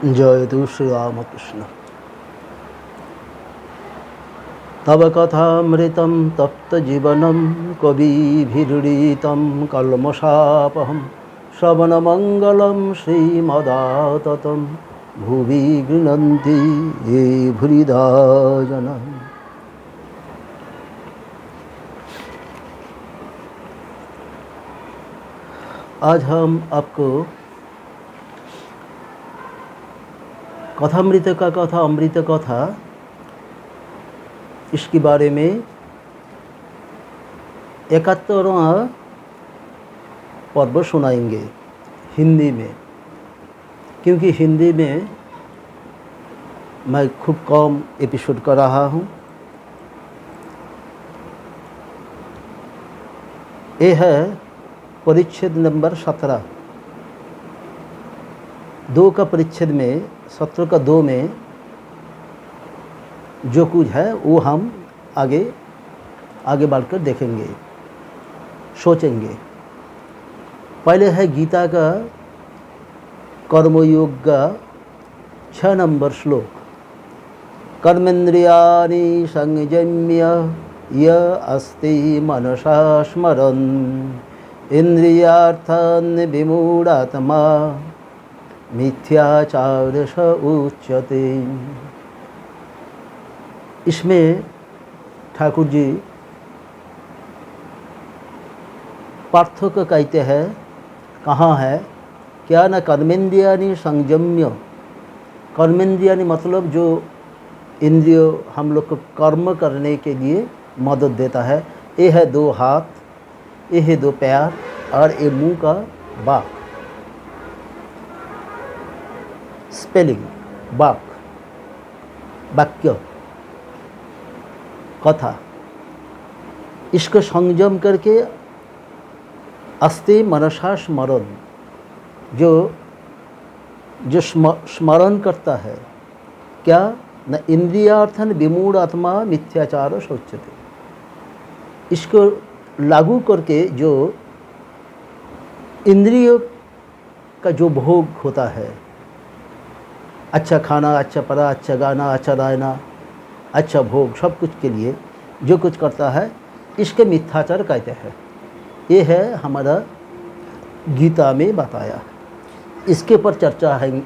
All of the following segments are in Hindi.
जय तु श्री रामकृष्ण। तव कथामृतं तप्तजीवनं कविभिरीडितं कल्मषापहं श्रवणमङ्गलं श्रीमदाततं भुवि गृह्णन्ति ये भूरिदा जना। आज हम आपको कथामृत का कथा, अमृत कथा, इसके बारे में 71वां पर्व सुनाएंगे हिंदी में, क्योंकि हिंदी में मैं खूब कम एपिसोड कर रहा हूँ। ये है परिच्छेद नंबर 17। 2 का परिच्छेद में 17 का 2 में जो कुछ है वो हम आगे बढ़कर देखेंगे, सोचेंगे। पहले है गीता का कर्मयोग का 6 नंबर श्लोक। कर्मेन्द्रियाणि संयम्य य अस्ति मनसा स्मरन् इंद्रियार्थान् विमूढात्मा मिथ्याचार स उच्यते। इसमें ठाकुर जी पार्थक्य कहते हैं कहाँ है, क्या न कर्मेंद्रियानि संयम्य। कर्मेंद्रियानि मतलब जो इंद्रिय हम लोग को कर्म करने के लिए मदद देता है। ये है 2 हाथ, ये है 2 पैर और ये मुंह का बाक। स्पेलिंग बाक, वाक्य, कथा, इसको संयम करके अस्ति मनसा स्मरण, जो स्मरण करता है क्या न इंद्रियार्थन विमूढ़ आत्मा मिथ्याचार शोच्यते। इसको लागू करके जो इंद्रियों का जो भोग होता है, अच्छा खाना, अच्छा पढ़ा, अच्छा गाना, अच्छा रहना, अच्छा भोग, सब कुछ के लिए जो कुछ करता है, इसके मिथ्याचार कहते हैं। ये है हमारा गीता में बताया। इसके पर चर्चा है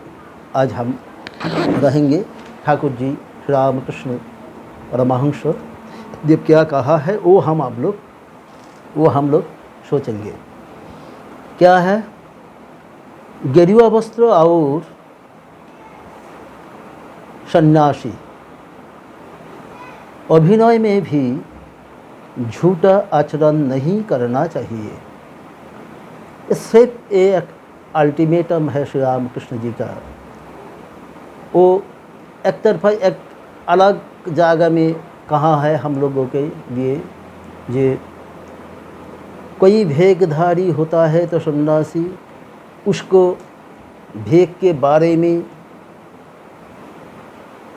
आज हम रहेंगे। ठाकुर जी श्री रामकृष्ण परमहंस जब क्या कहा है वो हम लोग सोचेंगे। क्या है, गेरुआ वस्त्र और सन्यासी, अभिनय में भी झूठा आचरण नहीं करना चाहिए। सिर्फ एक अल्टीमेटम है श्री रामकृष्ण जी का। वो एक तरफा एक अलग जगह में कहाँ है हम लोगों के लिए, जे कोई भेकधारी होता है तो सन्यासी उसको भेक के बारे में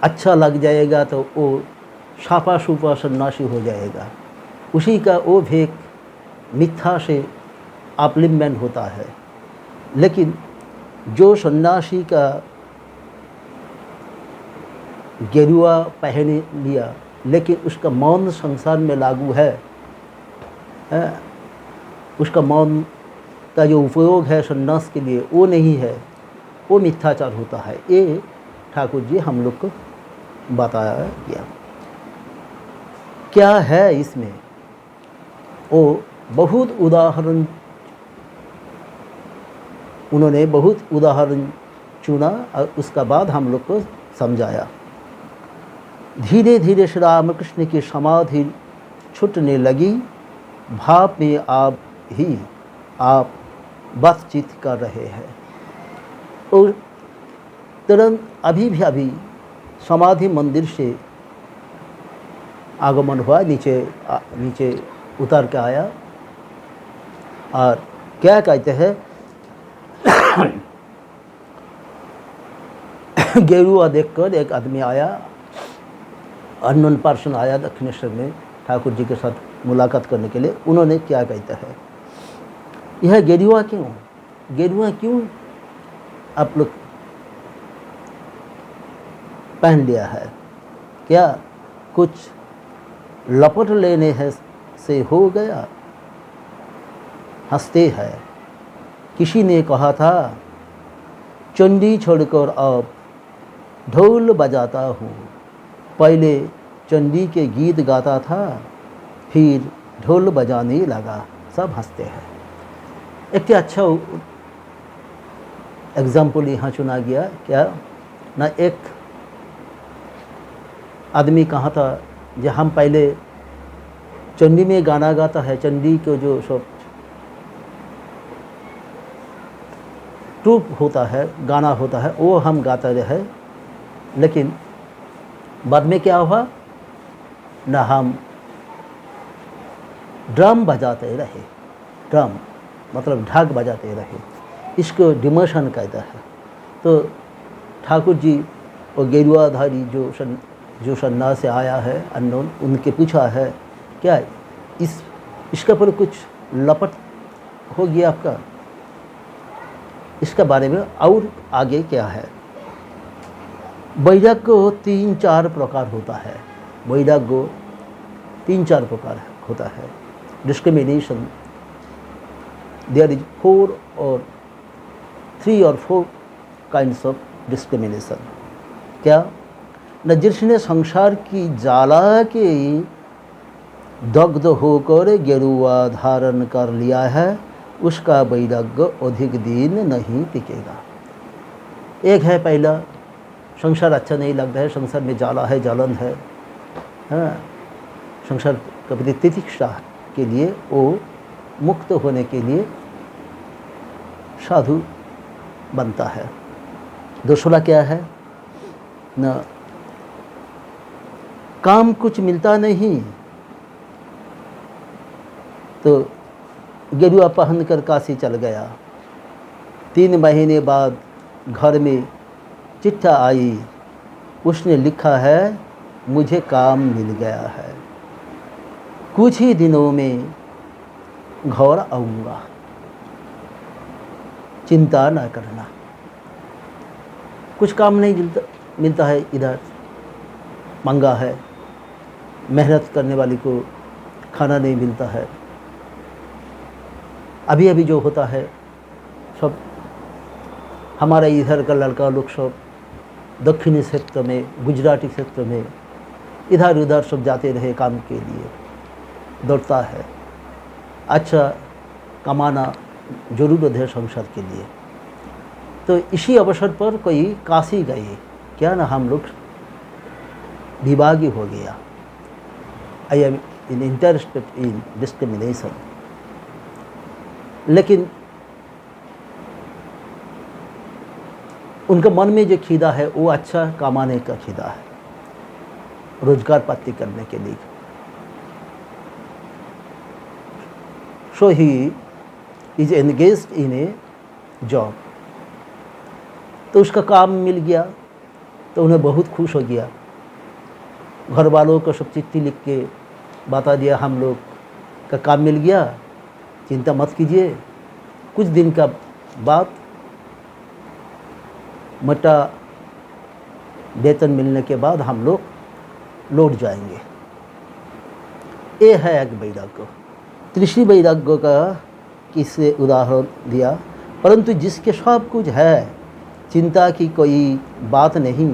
अच्छा लग जाएगा तो वो छापा छुपा सन्यासी हो जाएगा। उसी का वो भेक मिथ्या से अपलिम्बन होता है। लेकिन जो सन्यासी का गेरुआ पहने लिया लेकिन उसका मौन संसार में लागू है, उसका मौन का जो उपयोग है सन्यास के लिए वो नहीं है, वो मिथ्याचार होता है। ये ठाकुर जी हम लोग को बताया गया। क्या है इसमें, वो बहुत उदाहरण, उन्होंने बहुत उदाहरण चुना और उसका बाद हम लोग को समझाया। धीरे धीरे श्री रामकृष्ण की समाधि छूटने लगी। भाव में आप बातचीत कर रहे हैं और तुरंत अभी समाधि मंदिर से आगमन हुआ, नीचे उतर के आया और क्या कहते हैं गेरुआ देखकर एक आदमी आया, अननोन पर्सन आया दक्षिणेश्वर में ठाकुर जी के साथ मुलाकात करने के लिए। उन्होंने क्या कहता है, यह गेरुआ क्यों? गेरुआ क्यों आप लोग पहन लिया है? क्या कुछ लपट लेने है से हो गया? हंसते हैं। किसी ने कहा था, चंडी छोड़कर अब ढोल बजाता हूँ। पहले चंडी के गीत गाता था, फिर ढोल बजाने लगा। सब हंसते हैं। एक अच्छा एग्जाम्पल यहाँ चुना गया। क्या ना, एक आदमी कहा था, जब हम पहले चंडी में गाना गाता है, चंडी को जो सब ट्रूप होता है, गाना होता है, वो हम गाते रहे। लेकिन बाद में क्या हुआ ना, हम ड्रम बजाते रहे। ड्रम मतलब ढाक बजाते रहे। इसको डिमोशन कहता है। तो ठाकुर जी और गेरुआधारी जो सन्ना से आया है अननोन, उनके पूछा है, क्या इसका पर कुछ लपट हो गया आपका? इसका बारे में और आगे क्या है? वैराग्य 3-4 प्रकार होता है। वैराग्य 3-4 प्रकार होता है। Discrimination, there is 3 or 4 kinds of discrimination. क्या न, जिसने संसार की ज्वाला के दग्ध होकर गेरुआ धारण कर लिया है, उसका वैराग्य अधिक दिन नहीं टिकेगा। एक है पहला, संसार अच्छा नहीं लगता है, संसार में ज्वाला है, जलन है, हाँ, संसार के प्रति तितिक्षा के लिए वो मुक्त होने के लिए साधु बनता है। दूसरा क्या है न, काम कुछ मिलता नहीं तो गेरुआ पहनकर काशी चल गया। 3 महीने बाद घर में चिट्ठा आई, उसने लिखा है, मुझे काम मिल गया है, कुछ ही दिनों में घर आऊँगा, चिंता न करना। कुछ काम नहीं मिलता है, इधर मंगा है, मेहनत करने वाली को खाना नहीं मिलता है। अभी अभी जो होता है सब, हमारा इधर का लड़का लोग सब दक्षिणी क्षेत्र में, गुजराती क्षेत्र में इधर उधर सब जाते रहे काम के लिए, दौड़ता है। अच्छा कमाना जरूरत है संसार के लिए। तो इसी अवसर पर कोई काशी गए, क्या ना, हम लोग विभागी हो गया। I am interested in discrimination. लेकिन उनके मन में जो खिदा है वो अच्छा कमाने का खिदा है, रोजगार पाती करने के लिए। So he is engaged in a job. तो उसका काम मिल गया तो उन्हें बहुत खुश हो गया। घर वालों को सब चिट्ठी लिख के बता दिया, हम लोग का काम मिल गया, चिंता मत कीजिए, कुछ दिन का बाद मोटा वेतन मिलने के बाद हम लोग लौट जाएंगे। ये है एक वैराग्य। तीसरी वैराग्य का किससे उदाहरण दिया, परंतु जिसके सब कुछ है, चिंता की कोई बात नहीं,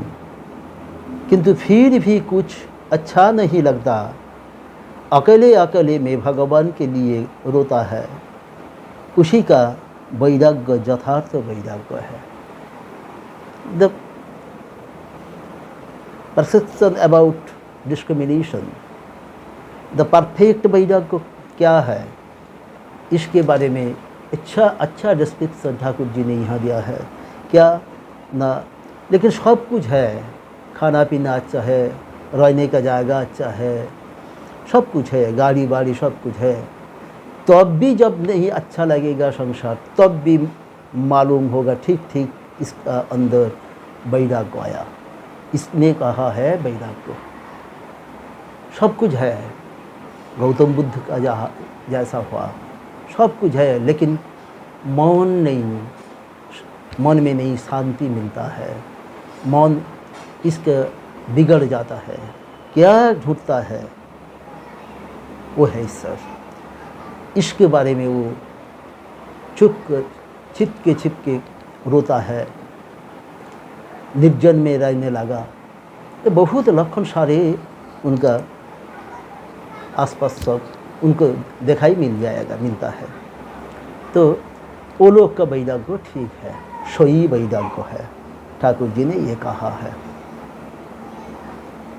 किंतु फिर भी कुछ अच्छा नहीं लगता, अकेले अकेले में भगवान के लिए रोता है, उसी का वैराग्य यथार्थ वैराग्य है। The perception about discrimination, the perfect वैराग्य क्या है, इसके बारे में अच्छा डिस्क्रिप्शन ठाकुर जी ने यहाँ दिया है। क्या ना, लेकिन सब कुछ है, खाना पीना अच्छा है, रहने का जगह अच्छा है, सब कुछ है, गाड़ी वाड़ी सब कुछ है, तब भी जब नहीं अच्छा लगेगा संसार, तब भी मालूम होगा ठीक इसका अंदर वैराग्य आया। इसने कहा है वैराग्य। सब कुछ है, गौतम बुद्ध का जैसा हुआ, सब कुछ है, लेकिन मौन नहीं, मन में नहीं शांति मिलता है, मौन इसका बिगड़ जाता है, क्या ढूंढता है, वो है ईश्वर। इसके बारे में वो छिप के रोता है, निर्जन में रहने लगा। तो बहुत लक्षण सारे उनका आसपास सब उनको दिखाई मिलता है। तो वो लोग का वैराग्य ठीक है, सही वैराग्य है। ठाकुर जी ने ये कहा है,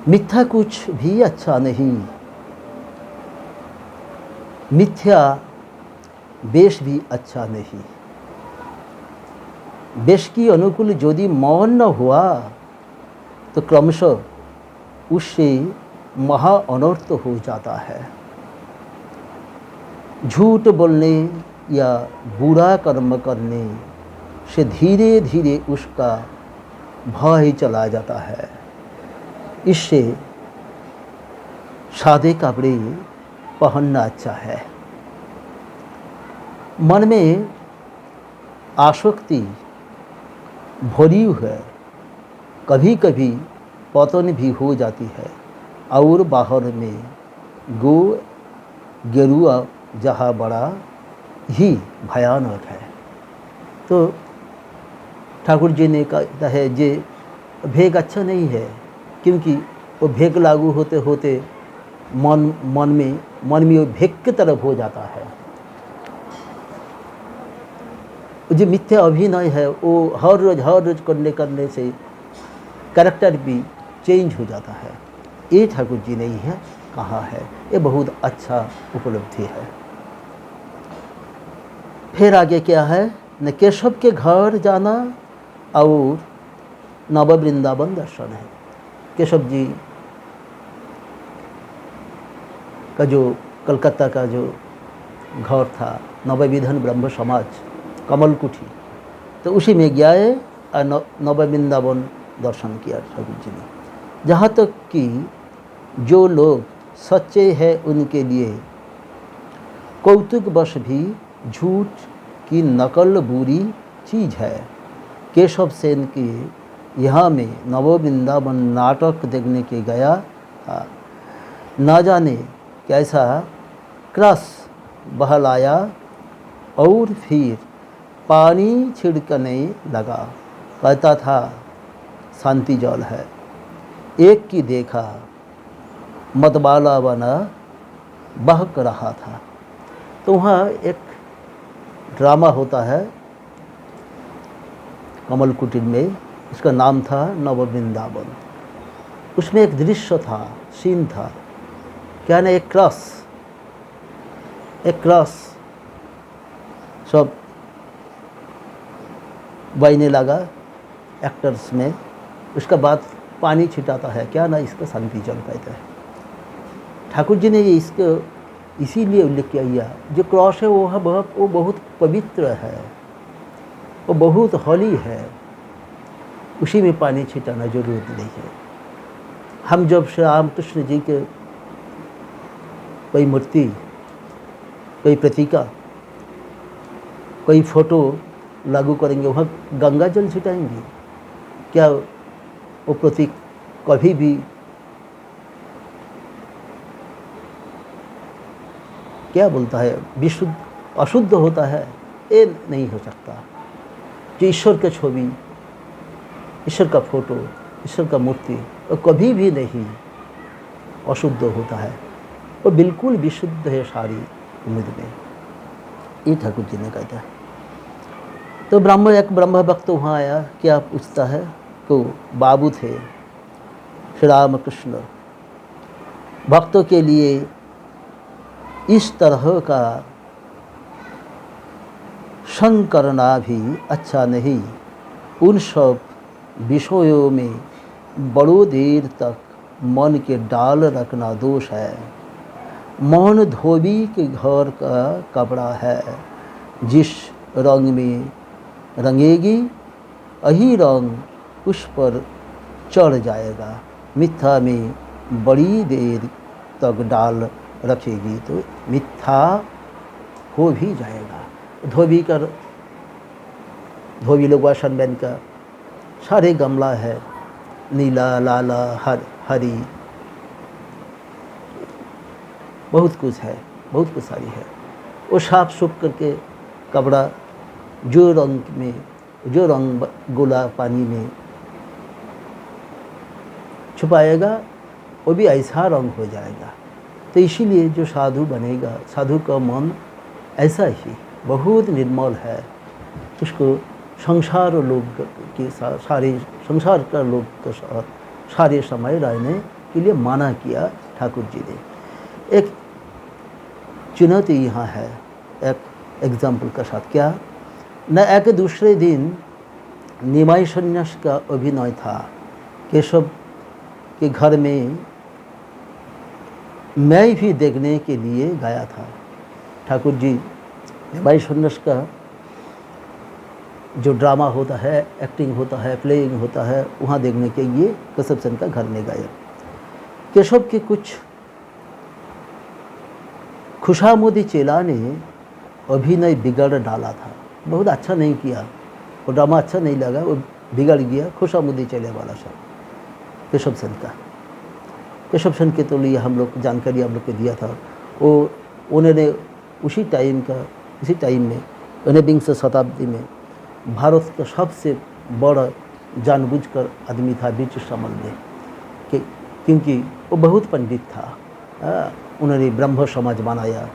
मिथ्या कुछ भी अच्छा नहीं, मिथ्या वेश भी अच्छा नहीं। वेश की अनुकूल यदि मौन न हुआ तो क्रमशः उससे महा अनर्थ हो जाता है। झूठ बोलने या बुरा कर्म करने से धीरे धीरे उसका भय चला जाता है। इससे सादे कपड़े पहनना अच्छा है। मन में आसक्ति भरी है, कभी कभी पतन भी हो जाती है, और बाहर में गेरुआ जहाँ बड़ा ही भयानक है। तो ठाकुर जी ने कहा है जे भेग अच्छा नहीं है, क्योंकि वो भेग लागू होते होते मन में वो भेग की तरफ हो जाता है। जो मिथ्या अभिनय है वो हर रोज करने से कैरेक्टर भी चेंज हो जाता है। ये ठाकुर जी ने ही कहा है, ये बहुत अच्छा उपलब्धि है। फिर आगे क्या है, न केशव के घर जाना और नव वृंदावन दर्शन है। केशव जी का जो कलकत्ता का जो घर था, नवविधन ब्रह्म समाज कमल कुठी, तो उसी में गए और नव वृंदावन दर्शन किया ठाकुर जी ने। जहाँ तक कि जो लोग सच्चे हैं उनके लिए कौतुकवश भी झूठ की नकल बुरी चीज़ है। केशव सेन के यहाँ में नव वृंदावन नाटक देखने के गया था। न जाने कैसा क्रस बहलाया और फिर पानी छिड़कने लगा। कहता था शांति जल है। एक की देखा मतवाला बना बहक रहा था। तो वहाँ एक ड्रामा होता है कमल कुटीर में, उसका नाम था नव वृंदावन। उसमें एक दृश्य था, सीन था, क्या ना, एक क्रस सब बहने लगा एक्टर्स में। उसका बाद पानी छिटाता है, क्या ना, इसका शांति जल कहते हैं। ठाकुर जी ने ये इसको इसीलिए उल्लेख किया, जो क्रॉस है वो बहुत पवित्र है, वो बहुत होली है, उसी में पानी छिटाना जरूरी नहीं है। हम जब श्री रामकृष्ण जी के कोई मूर्ति, कोई प्रतीका, कोई फोटो लागू करेंगे, वहाँ गंगा जल छिटाएंगे क्या? वो प्रतीक कभी भी क्या बोलता है, विशुद्ध अशुद्ध होता है, ये नहीं हो सकता। जो ईश्वर का छवि, ईश्वर का फोटो, ईश्वर का मूर्ति, वो कभी भी नहीं अशुद्ध होता है, वो बिल्कुल विशुद्ध है सारी उम्मीद में। ये ठाकुर जी ने कहता है। तो एक ब्रह्म भक्त वहाँ आया, क्या पूछता है, तो बाबू थे श्री रामकृष्ण। भक्तों के लिए इस तरह का संग करना भी अच्छा नहीं। उन सब विषयों में बड़ो देर तक मन के डाल रखना दोष है। मौन धोबी के घर का कपड़ा है, जिस रंग में रंगेगी वही रंग उस पर चढ़ जाएगा। मिथ्या में बड़ी देर तक डाल रखेगी तो मिथ्या हो भी जाएगा। धोबी का धोबी लोग वासन बैन का सारे गमला है, नीला लाला हरी, बहुत कुछ है, बहुत कुछ सारी है। वो साफ सुफ करके कपड़ा जो रंग गोला पानी में छुपाएगा वो भी ऐसा रंग हो जाएगा। तो इसीलिए जो साधु बनेगा, साधु का मन ऐसा ही बहुत निर्मल है, उसको संसार लोग के साथ, सारे संसार का लोग के साथ सारे समय रहने के लिए माना किया ठाकुर जी ने। एक चुनौती यहाँ है, एक एग्जाम्पल का साथ। क्या न, एक दूसरे दिन निमाई संन्यास का अभिनय था, केशव के घर में मैं भी देखने के लिए गया था। ठाकुर जी निमाई संन्यास का जो ड्रामा होता है, एक्टिंग होता है, प्लेइंग होता है, वहाँ देखने के लिए केशव सेन का घर में गए। केशव के कुछ खुशामोदी चेला ने अभिनय बिगड़ डाला था, बहुत अच्छा नहीं किया, वो ड्रामा अच्छा नहीं लगा, वो बिगड़ गया। खुशामोदी चेले वाला सब केशव सेन का, केशव सेन के तो लिए हम लोग जानकारी हम लोग को दिया था। वो उन्होंने उसी टाइम में 19वीं शताब्दी में भारत का सबसे बड़ा जानबूझकर आदमी था बीच समल में, क्योंकि वो बहुत पंडित था। उन्होंने ब्रह्म समाज बनाया,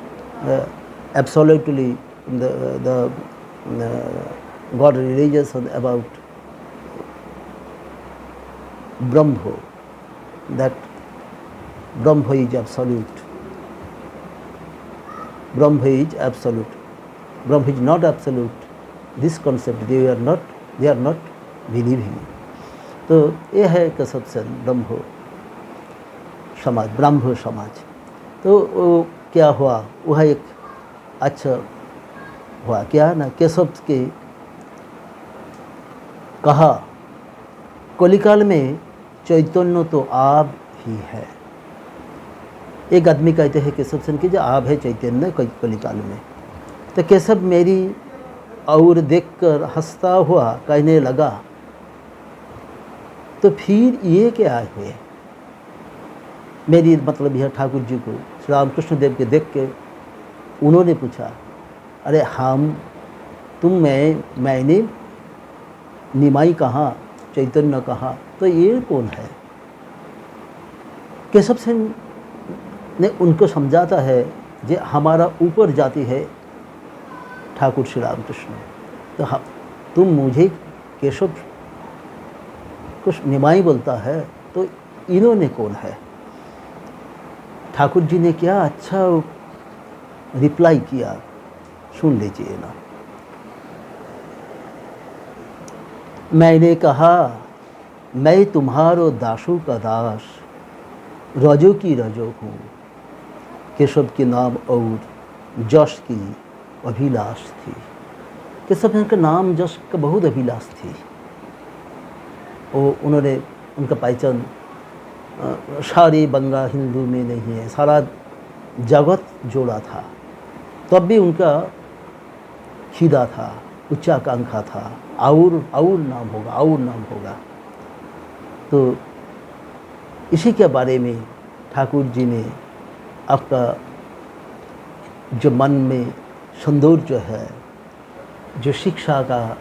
absolutely the god religious about Brahma, that Brahma is absolute, Brahma is absolute, Brahma is not absolute, this concept they are not believing. तो ये है केशव सेन ब्रह्म समाज। तो वो क्या हुआ, वह एक अच्छा हुआ क्या ना, केशव के कहा कलिकाल में चैतन्य तो आप ही है। एक आदमी कहते हैं केशव सेन की, जो आप है चैतन्य कलिकाल में। तो केशव मेरी और देखकर हंसता हुआ कहने लगा, तो फिर ये क्या हुए? मेरी मतलब यह ठाकुर जी को श्री रामकृष्ण देव के देख के उन्होंने पूछा, अरे मैंने निमाई कहाँ, चैतन्य कहाँ, तो ये कौन है? केशव सेन ने उनको समझाता है, जे हमारा ऊपर जाती है ठाकुर श्री रामकृष्ण, तो तुम मुझे केशव कुछ निमाई बोलता है, तो इन्होंने कौन है? ठाकुर जी ने क्या अच्छा रिप्लाई किया, सुन लीजिए ना। मैंने कहा, मैं तुम्हारो दासों का दास, रजो की रजो हूँ। केशव के नाम और जश की अभिलाष थी। केशव का नाम जश का बहुत अभिलाष थी। उन्होंने उनका पहचान सारे बंगा हिंदू में नहीं है, सारा जगत जोड़ा था। तब भी उनका खिदा था, उच्चाकांक्षा था, और नाम होगा। तो इसी के बारे में ठाकुर जी ने आपका जो मन में सौंदर्य है, जो शिक्षा का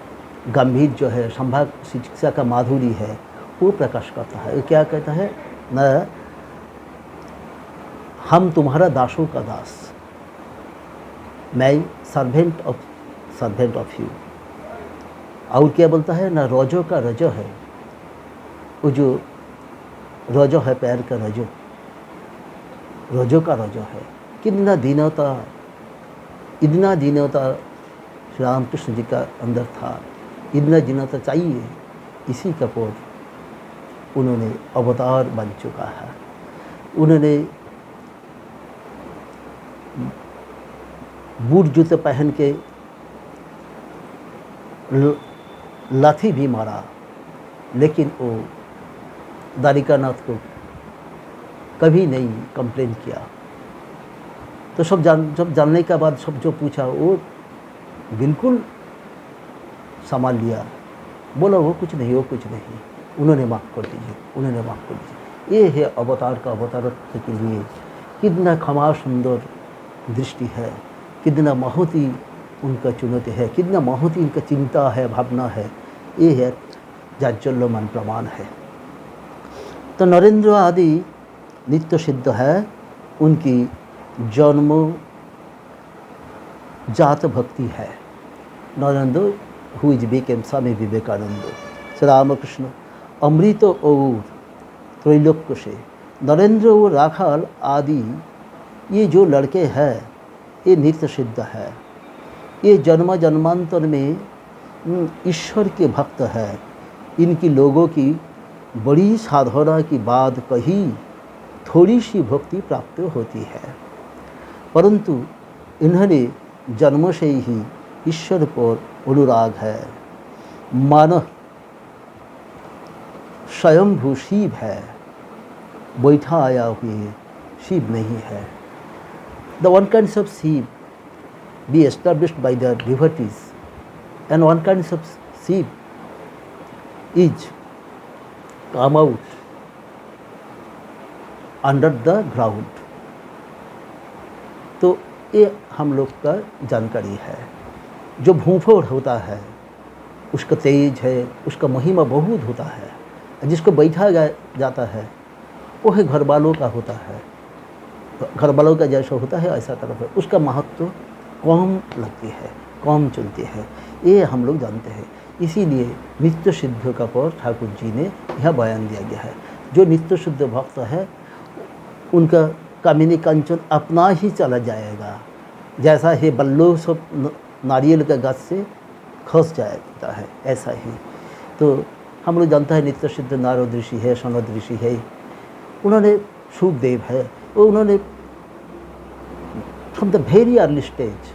गंभीर जो है, संभाग शिक्षा का माधुरी है, वो प्रकाश करता है। क्या कहता है न, हम तुम्हारा दासों का दास, मैं सर्वेंट ऑफ यू। और क्या बोलता है ना, रोजो का रजो है, वो जो रजो है पैर का रजो, रोजो का रजो है। कितना दीनता श्री रामकृष्ण जी का अंदर था, इतना दीनता चाहिए, इसी का पोर उन्होंने अवतार बन चुका है। उन्होंने बूट जूते पहन के लाठी भी मारा, लेकिन वो द्वारिकानाथ को कभी नहीं कंप्लेन किया। तो जब जानने के बाद सब जो पूछा, वो बिल्कुल संभाल लिया, बोला वो कुछ नहीं, वो कुछ नहीं, उन्होंने माफ़ कर दीजिए, उन्होंने माफ़ कर दीजिए। ये है अवतार का अवतारत्व के लिए कितना क्षमा सुंदर दृष्टि है, कितना बहुत ही उनका चुनौती है, कितना बहुत ही उनका चिंता है, भावना है। ये है जाज्वल्यमान प्रमाण है। तो नरेंद्र आदि नित्य सिद्ध है, उनकी जन्म जात भक्ति है। Narendra who is became Swami Vivekananda, Shri Ramakrishna अमृत और त्रैलोक्य से नरेंद्र और राखाल आदि ये जो लड़के हैं ये नित्य सिद्ध है। ये जन्म जन्मांतर में ईश्वर के भक्त है। इनकी लोगों की बड़ी साधना की बाद कही थोड़ी सी भक्ति प्राप्त होती है, परंतु इन्होंने जन्म से ही ईश्वर पर अनुराग है। मानव स्वयंभू शिव है, बैठा आया हुए शिव नहीं है। The one kinds of Shiv be established by the devotees, and one kinds of Shiv is come out under the ground. तो ये हम लोग का जानकारी है। जो भूफोड़ होता है उसका तेज है, उसका महिमा बहुत होता है। जिसको बैठा जाता है वो है घर वालों का होता है, घर वालों का जैसा होता है ऐसा तरफ है, उसका महत्व कम लगती है, कम चलती है, ये हम लोग जानते हैं। इसीलिए नित्य सिद्ध का पर ठाकुर जी ने यह बयान दिया गया है। जो नित्य शुद्ध भक्त है उनका कामिनी कंचन अपना ही चला जाएगा, जैसा है बल्लो सब नारियल का गाछ से खस जाता है, ऐसा ही। तो हम लोग जानता है नित्य सिद्ध नारद ऋषि है, सनद ऋषि है, उन्होंने सुखदेव है, वो उन्होंने from the very early stage,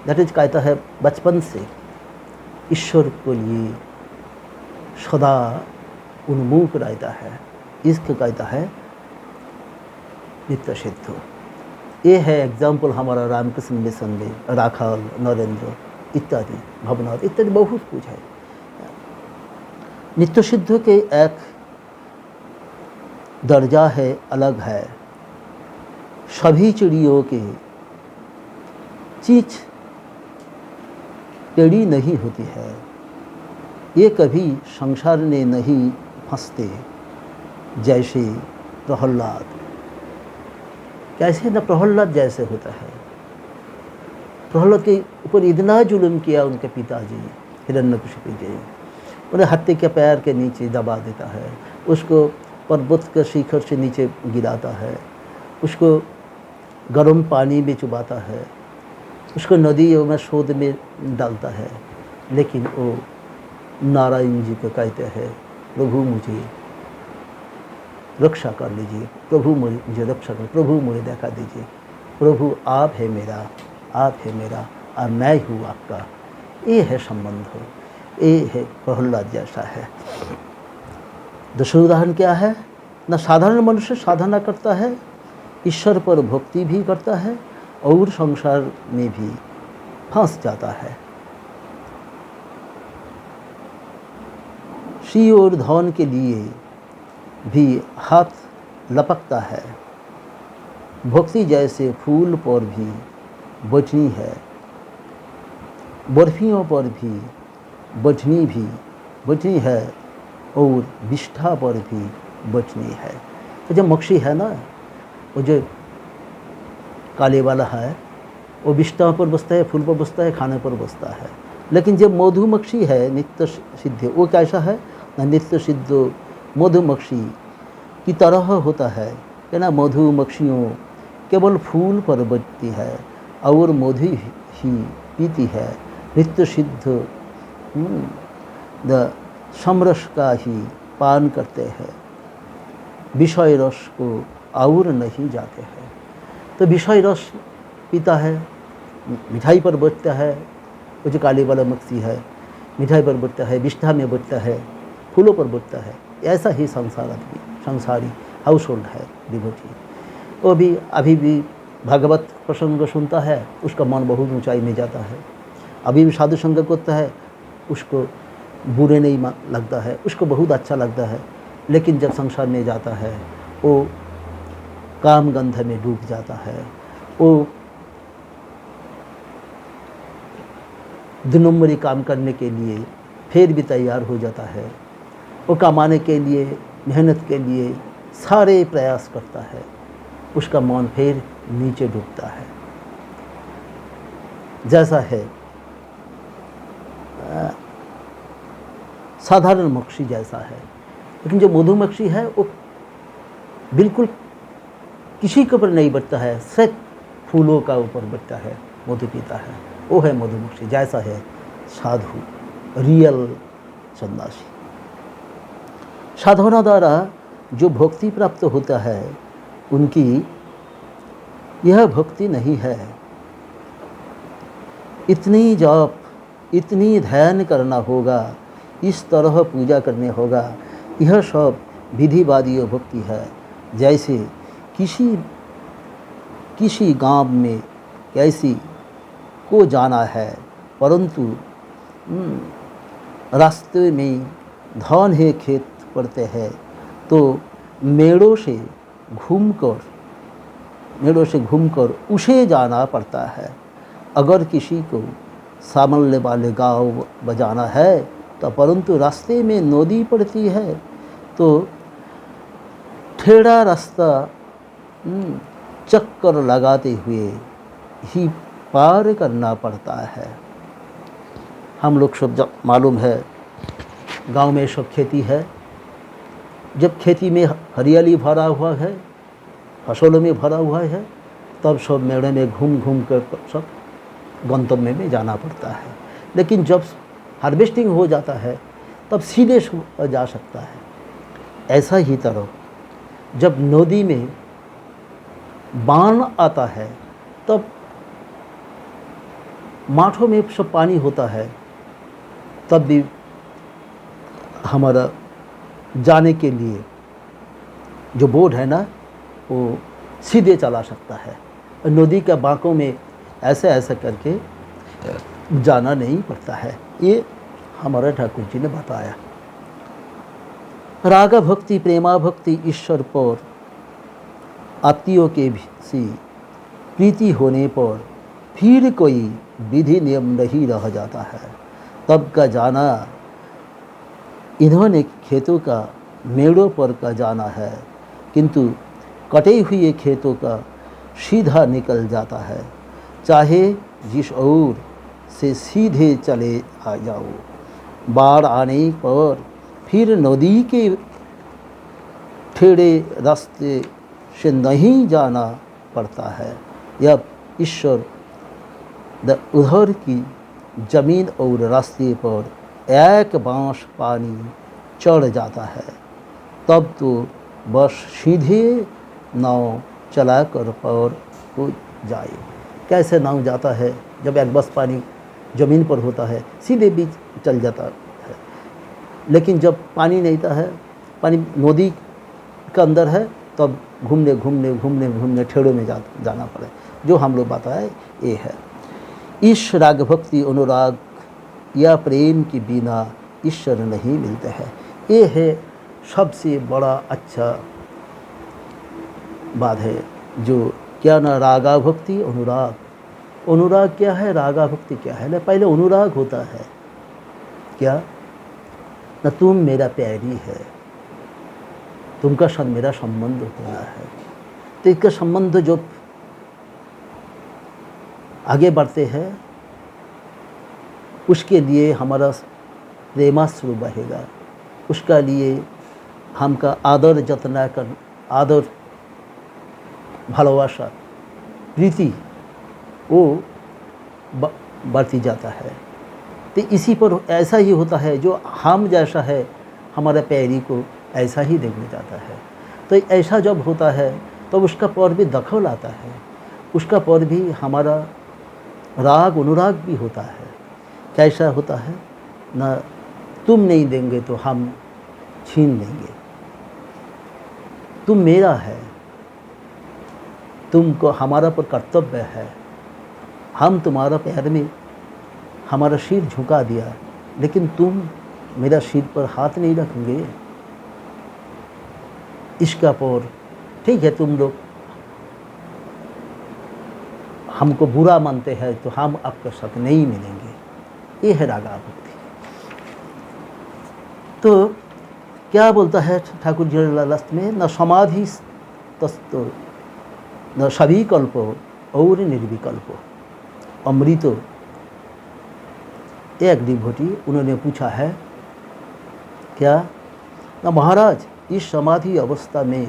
that is कहता है बचपन से ईश्वर को लिए सदा उन्मुख रहता है, इसको कहता है नित्य सिद्ध। ये है एग्जाम्पल हमारा रामकृष्ण मिशन में, राखाल, नरेंद्र इत्यादि, भवनाथ इत्यादि बहुत कुछ है। नित्य सिद्ध के एक दर्जा है, अलग है। सभी चिड़ियों के चींच टेढ़ी नहीं होती है, ये कभी संसार में नहीं फंसते। जैसे प्रहलाद, कैसे न प्रहलाद जैसे होता है। प्रहलाद के ऊपर इतना जुल्म किया उनके पिताजी हिरण्यकशिपु जी, उन्हें हत्या के पैर के नीचे दबा देता है, उसको पर्वत के शिखर से नीचे गिराता है, उसको गर्म पानी में चुबाता है, उसको नदी में शोध में डालता है। लेकिन वो नारायण जी को कहते हैं प्रभु मुझे रक्षा कर लीजिए, प्रभु मुझे रक्षा कर, प्रभु मुझे देखा दीजिए, प्रभु आप है मेरा, आप है मेरा और मैं हूँ आपका। ये है संबंध, ये है प्रहलाद जैसा है। दूसरा उदाहरण क्या है, न साधारण मनुष्य साधना करता है, ईश्वर पर भक्ति भी करता है और संसार में भी फंस जाता है। श्री और धन के लिए भी हाथ लपकता है। भक्ति जैसे फूल पर भी बैठनी है, बर्फियों पर भी बैठनी है और विष्ठा पर भी बैठनी है। तो जो मक्षी है ना, वो जो काले वाला है, वो विष्ठा पर बसता है, फूल पर बसता है, खाने पर बसता है। लेकिन जब मधुमक्षी है नित्य सिद्ध, वो कैसा है ना, नित्य सिद्ध मधुमक्षी की तरह होता है। कि ना मधुमक्खियों केवल फूल पर बैठती है और मधु ही पीती है। नित्य सिद्ध समरस का ही पान करते हैं, विषय रस को और नहीं जाते हैं। तो विषय रस पीता है, मिठाई पर बैठता है, वो जो काले वाला मक्खी है मिठाई पर बैठता है, विष्ठा में बैठता है, फूलों पर बैठता है। ऐसा ही संसारी हाउस होल्ड है डिवोटी। वो भी अभी भी भागवत प्रसंग सुनता है, उसका मन बहुत ऊंचाई में जाता है। अभी भी साधु संग करता है, उसको बुरे नहीं लगता है, उसको बहुत अच्छा लगता है। लेकिन जब संसार में जाता है वो काम गंध में डूब जाता है, वो 2 नंबरी काम करने के लिए फिर भी तैयार हो जाता है। वो कमाने के लिए, मेहनत के लिए सारे प्रयास करता है, उसका मन फिर नीचे डूबता है। जैसा है साधारण मक्षी जैसा है। लेकिन जो मधुमक्षी है वो बिल्कुल किसी के ऊपर नहीं बैठता है, सिर्फ फूलों का ऊपर बैठता है, मधु पीता है, वो है मधुमक्षी। जैसा है साधु, रियल सन्यासी। साधना द्वारा जो भक्ति प्राप्त होता है उनकी यह भक्ति नहीं है इतनी जप, इतनी ध्यान करना होगा, इस तरह पूजा करने होगा, यह सब विधिवादी भक्ति है। जैसे किसी गांव में ऐसी को जाना है, परंतु रास्ते में धान है खेत पड़ते हैं, तो मेड़ों से घूमकर उसे जाना पड़ता है। अगर किसी को सामने वाले गांव बजाना है तो परंतु रास्ते में नदी पड़ती है तो टेढ़ा रास्ता चक्कर लगाते हुए ही पार करना पड़ता है। हम लोग सब मालूम है, गांव में सब खेती है। जब खेती में हरियाली भरा हुआ है, फसलों में भरा हुआ है, तब सब मेड़े में घूम कर सब गंतव्य में जाना पड़ता है। लेकिन जब हार्वेस्टिंग हो जाता है तब सीधे जा सकता है। ऐसा ही तरह जब नदी में बाढ़ आता है तब माठों में सब पानी होता है, तब भी हमारा जाने के लिए जो बोट है ना वो सीधे चला सकता है। नदी के बांकों में ऐसे करके जाना नहीं पड़ता है। ये हमारे ठाकुर जी ने बताया। राग भक्ति, प्रेमा भक्ति, ईश्वर पर आत्तियों के सी प्रीति होने पर फिर कोई विधि नियम नहीं रह जाता है। तब का जाना इन्होंने खेतों का मेड़ों पर का जाना है, किंतु कटे हुए खेतों का सीधा निकल जाता है। चाहे जिस ओर से सीधे चले आ जाओ, बाढ़ आने पर फिर नदी के टेढ़े रास्ते से नहीं जाना पड़ता है। यह ईश्वर उधर की जमीन और रास्ते पर एक बांस पानी चढ़ जाता है, तब तो बस सीधे नाव चलाकर पार हो जाए। कैसे नाव जाता है? जब एक बस पानी ज़मीन पर होता है सीधे भी चल जाता है, लेकिन जब पानी नहीं था है, पानी नदी के अंदर है, तब घूमने टेढ़ों में जाना पड़े। जो हम लोग बताए ये है। इस राग भक्ति अनुराग या प्रेम के बिना ईश्वर नहीं मिलते हैं। ये है सबसे बड़ा अच्छा बात है। जो क्या ना रागा भक्ति अनुराग क्या है, रागा भक्ति क्या है? पहले अनुराग होता है क्या ना, तुम मेरा प्यारी है, तुमका साथ मेरा संबंध होना है। तो इसका संबंध जो आगे बढ़ते हैं उसके लिए हमारा प्रेमाश्रु बहेगा, उसका लिए हमका आदर जतना कर, आदर भालोबासा प्रीति वो बढ़ती जाता है। तो इसी पर ऐसा ही होता है, जो हम जैसा है हमारे प्यारी को ऐसा ही देखने जाता है। तो ऐसा जब होता है तो उसका पर भी दखल आता है, उसका पर भी हमारा राग अनुराग भी होता है। कैसा होता है ना, तुम नहीं देंगे तो हम छीन लेंगे, तुम मेरा है, तुमको हमारा पर कर्तव्य है, हम तुम्हारा पैर में हमारा सिर झुका दिया, लेकिन तुम मेरा सिर पर हाथ नहीं रखोगे। इसका पर ठीक है, तुम लोग हमको बुरा मानते हैं तो हम आपके साथ नहीं मिलेंगे। ये है रागा भक्ति। तो क्या बोलता है ठाकुर जी लास्ट में, न समाधि तस्तो न सभी कल्पो और निर्विकल्पो अमृतो। एक डिवोटी उन्होंने पूछा है क्या, न महाराज इस समाधि अवस्था में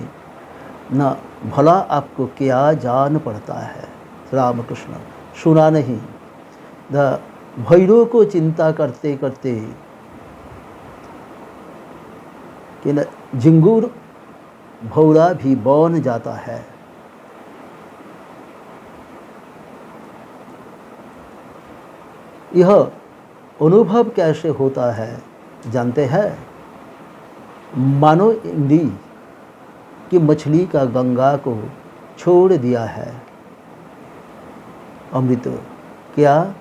न भला आपको क्या जान पड़ता है। रामकृष्ण सुना नहीं, द भैरव को चिंता करते करते कि न झिंगुर भौरा भी बन जाता है। यह अनुभव कैसे होता है जानते हैं, मानो इंद्री कि मछली का गंगा को छोड़ दिया है। अमृत क्या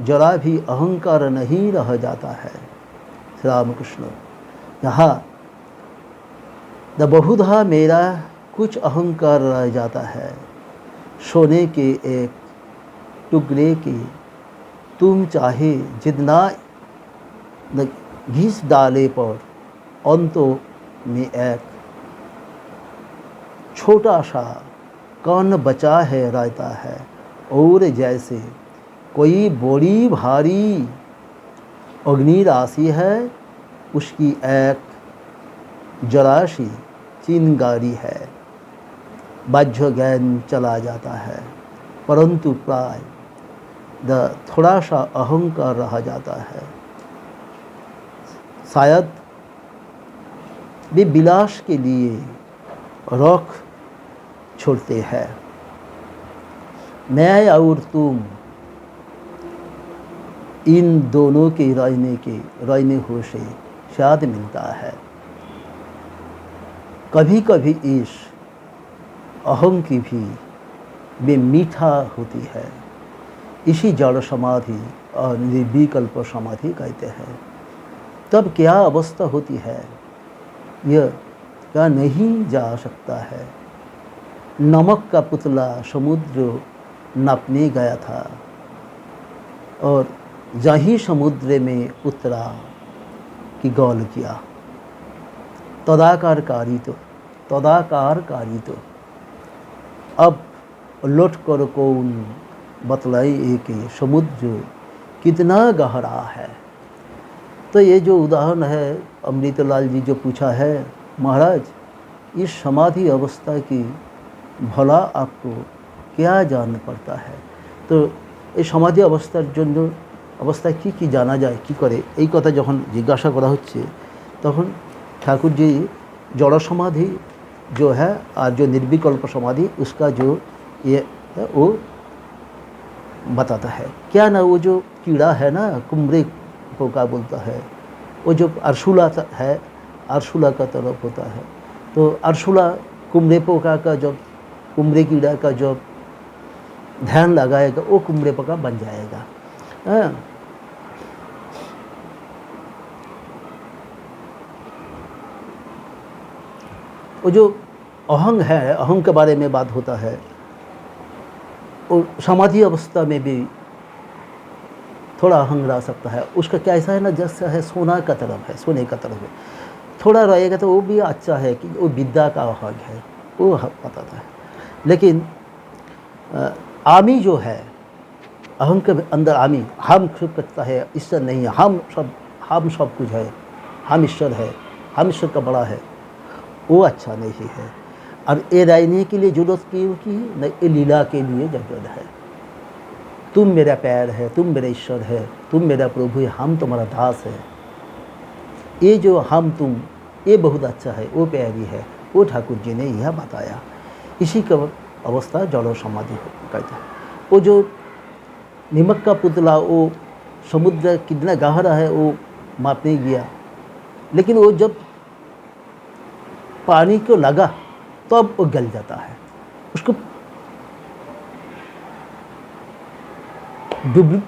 जरा भी अहंकार नहीं रह जाता है। श्री रामकृष्ण यहाँ द बहुधा मेरा कुछ अहंकार रह जाता है। सोने के एक टुकड़े के तुम चाहे जितना घिस डाले पर अंतों में एक छोटा सा कण बचा है रहता है। और जैसे कोई बड़ी भारी अग्नि राशि है, उसकी एक जरा सी चिंगारी है, बाह्य ज्ञान चला जाता है, परंतु प्राय थोड़ा सा अहंकार रह जाता है। शायद वे विलास के लिए रख छोड़ते हैं। मैं और तुम इन दोनों के रहने हो से शायद मिलता है। कभी कभी इस अहं की भी वे मीठा होती है। इसी जड़ समाधि और निर्विकल्प समाधि कहते हैं। तब क्या अवस्था होती है यह क्या नहीं जा सकता है। नमक का पुतला समुद्र नापने गया था और जहीं समुद्र में उतरा कि गौल किया। तदाकार कारितो अब लौट कर कौन बतलाई कि समुद्र कितना गहरा है। तो ये जो उदाहरण है अमृतलाल जी जो पूछा है, महाराज इस समाधि अवस्था की भला आपको क्या जान पड़ता है। तो এই সমাধি অবস্থার জন্য অবস্থায় কি জানা যায় কি করে, এই কথা যখন জিজ্ঞাসা করা হচ্ছে তখন ठाकुर जी जड़ समाधि जो है और जो निर्विकल्प समाधि उसका जो ये है वो बताता है। क्या ना वो जो कीड़ा है ना कुम्रे को क्या बोलता है, वो जो अरशुला है, अरशुला का तरफ होता है। तो अरशुला कुम्रे पोका का जब कुम्रे कीड़ा का जब ध्यान लगाएगा वो कुम्रे पोका बन जाएगा। वो जो अहंग है, अहंग के बारे में बात होता है, वो समाधि अवस्था में भी थोड़ा अहंग रह सकता है। उसका क्या ऐसा है ना जैसा है सोना का तरफ है, सोने का तरफ है, थोड़ा रहेगा तो वो भी अच्छा है कि वो विद्या का अहंग है, वो बताता है। लेकिन आमी जो है अहंग के अंदर आमी हम खुद करता है, ईश्वर नहीं है, हम सब कुछ है, हम ईश्वर है, हम ईश्वर का बड़ा है, वो अच्छा नहीं है। और ये रहने के लिए जरूरत की नहीं, ये लीला के लिए जरूरत है। तुम मेरा पैर है, तुम मेरा ईश्वर है, तुम मेरा प्रभु है, हम तुम्हारा दास है। ये जो हम तुम ये बहुत अच्छा है, वो प्यारी है, वो ठाकुर जी ने यह बताया। इसी का अवस्था जड़ समाधि कहता है। वो जो निमक का पुतला वो समुद्र कितना गहरा है वो मापने गया, लेकिन वो जब पानी को लगा तब वो गल जाता है। उसको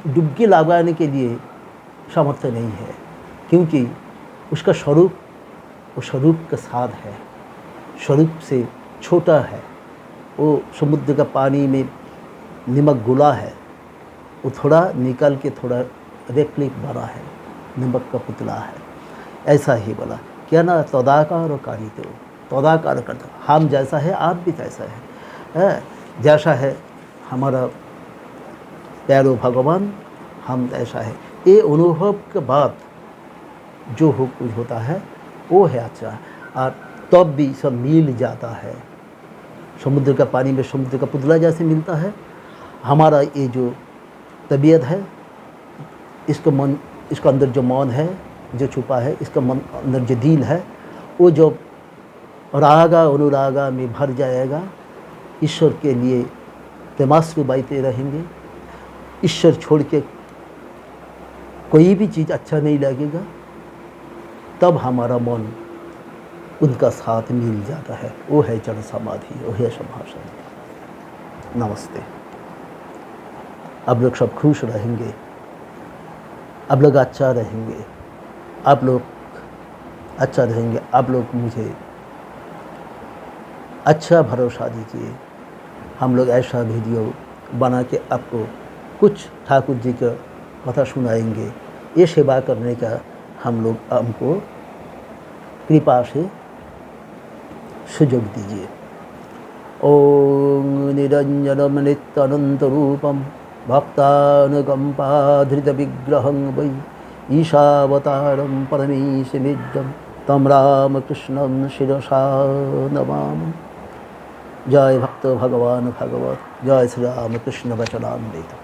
डुबकी लगाने के लिए सामर्थ्य नहीं है, क्योंकि उसका स्वरूप वो स्वरूप के साथ है, स्वरूप से छोटा है। वो समुद्र का पानी में नमक घुला है, वो थोड़ा निकल के थोड़ा रेप्लिक बना है, नमक का पुतला है। ऐसा ही बोला क्या ना, तदाकार और कारितो, तदाकार करता, हम जैसा है आप भी कैसा है, जैसा है हमारा प्यारो भगवान, हम ऐसा है। ये अनुभव के बाद जो हो कुछ होता है वो है अच्छा। और तब भी सब मिल जाता है, समुद्र का पानी में समुद्र का पुतला जैसे मिलता है, हमारा ये जो तबीयत है, इसका मन, इसका अंदर जो मौन है जो छुपा है, इसका मन अंदर जो दिल है, वो जो रागा अनुरागा में भर जाएगा, ईश्वर के लिए तमाशे बाइते रहेंगे। ईश्वर छोड़ के कोई भी चीज़ अच्छा नहीं लगेगा, तब हमारा मन उनका साथ मिल जाता है। वो है जड़ समाधि, वो है संभाषण। नमस्ते। आप लोग सब खुश रहेंगे, आप लोग अच्छा रहेंगे, आप लोग अच्छा रहेंगे, आप लोग मुझे अच्छा भरोसा दीजिए। हम लोग ऐसा वीडियो बना के आपको कुछ ठाकुर जी का कथा सुनाएंगे। ये सेवा करने का हमको कृपा से सुयोग दीजिए। ओम निरंजनम नित्यानंतरूपम भक्तानुकंपाधृत विग्रहं वै ईशावतारं परमेशमिद्यं तं रामकृष्णं शिरसा नमामि। जय भक्त भगवान भगवत, जय श्री रामकृष्ण वचनामृत।